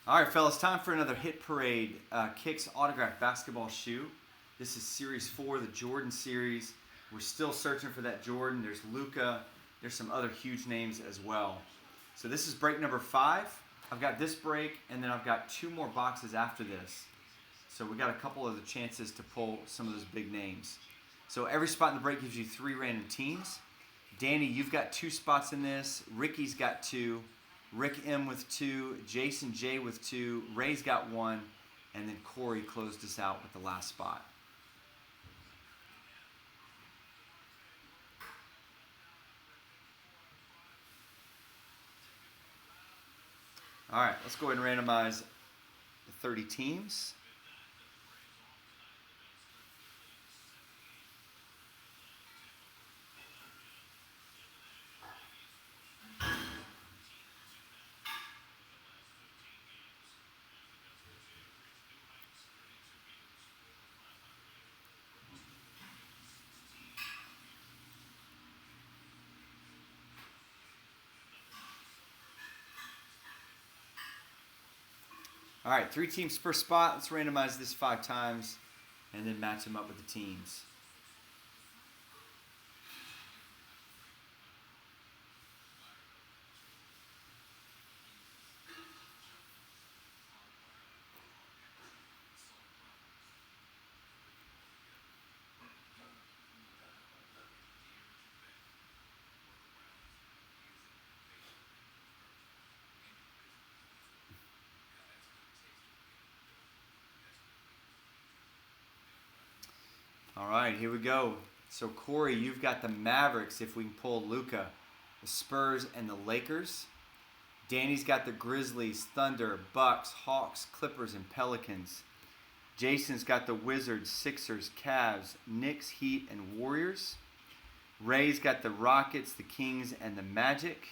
All right, fellas, time for another Hit Parade Kicks autographed basketball shoe. This is Series 4, the Jordan series. We're still searching for that Jordan. There's Luka. There's some other huge names as well. So this is break number 5. I've got this break, and then I've got 2 more boxes after this. So we got a couple of the chances to pull some of those big names. So every spot in the break gives you 3 random teams. Danny, you've got 2 spots in this. Ricky's got 2. Rick M with 2, Jason J with 2, Ray's got 1, and then Corey closed us out with the last spot. All right, let's go ahead and randomize the 30 teams. All right, 3 teams per spot. Let's randomize this 5 times and then match them up with the teams. All right, here we go. So Corey, you've got the Mavericks if we can pull Luka, the Spurs, and the Lakers. Danny's got the Grizzlies, Thunder, Bucks, Hawks, Clippers, and Pelicans. Jason's got the Wizards, Sixers, Cavs, Knicks, Heat, and Warriors. Ray's got the Rockets, the Kings, and the Magic.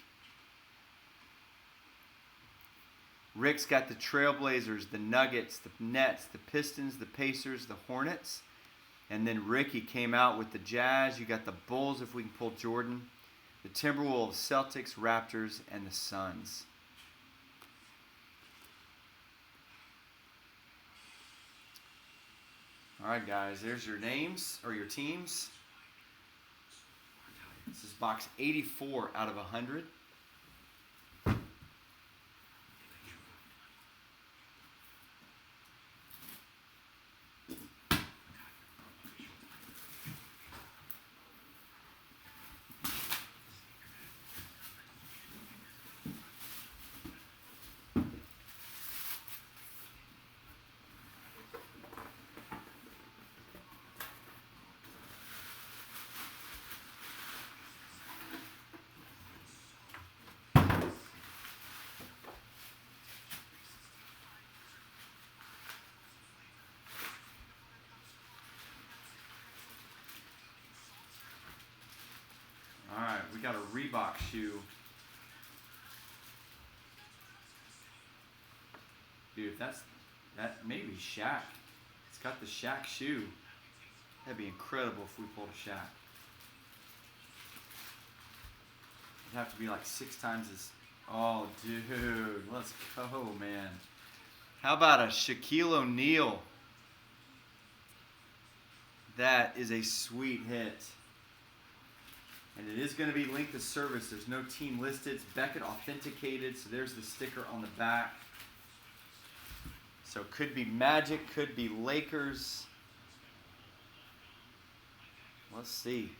Rick's got the Trailblazers, the Nuggets, the Nets, the Pistons, the Pacers, the Hornets. And then Ricky came out with the Jazz. You got the Bulls if we can pull Jordan. The Timberwolves, Celtics, Raptors, and the Suns. All right, guys, there's your names or your teams. This is box 84 out of 100. All right, we got a Reebok shoe. Dude, that may be Shaq. It's got the Shaq shoe. That'd be incredible if we pulled a Shaq. It'd have to be like 6 times as... Oh, dude, let's go, man. How about a Shaquille O'Neal? That is a sweet hit. And it is going to be linked to service. There's no team listed. It's Beckett authenticated, so there's the sticker on the back. So could be Magic, could be Lakers. Let's see.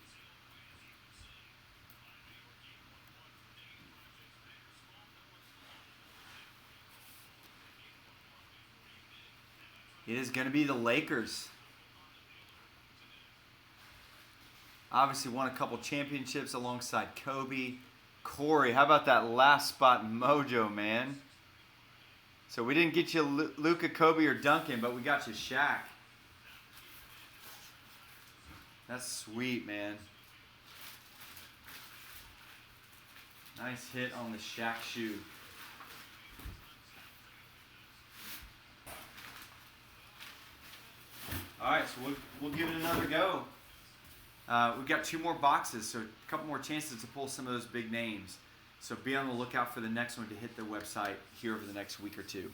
It is going to be the Lakers. Obviously won a couple championships alongside Kobe. Corey, how about that last spot mojo, man? So we didn't get you Luka, Kobe, or Duncan, but we got you Shaq. That's sweet, man. Nice hit on the Shaq shoe. All right, so we'll give it another go. We've got 2 more boxes, so a couple more chances to pull some of those big names. So be on the lookout for the next one to hit the website here over the next week or 2.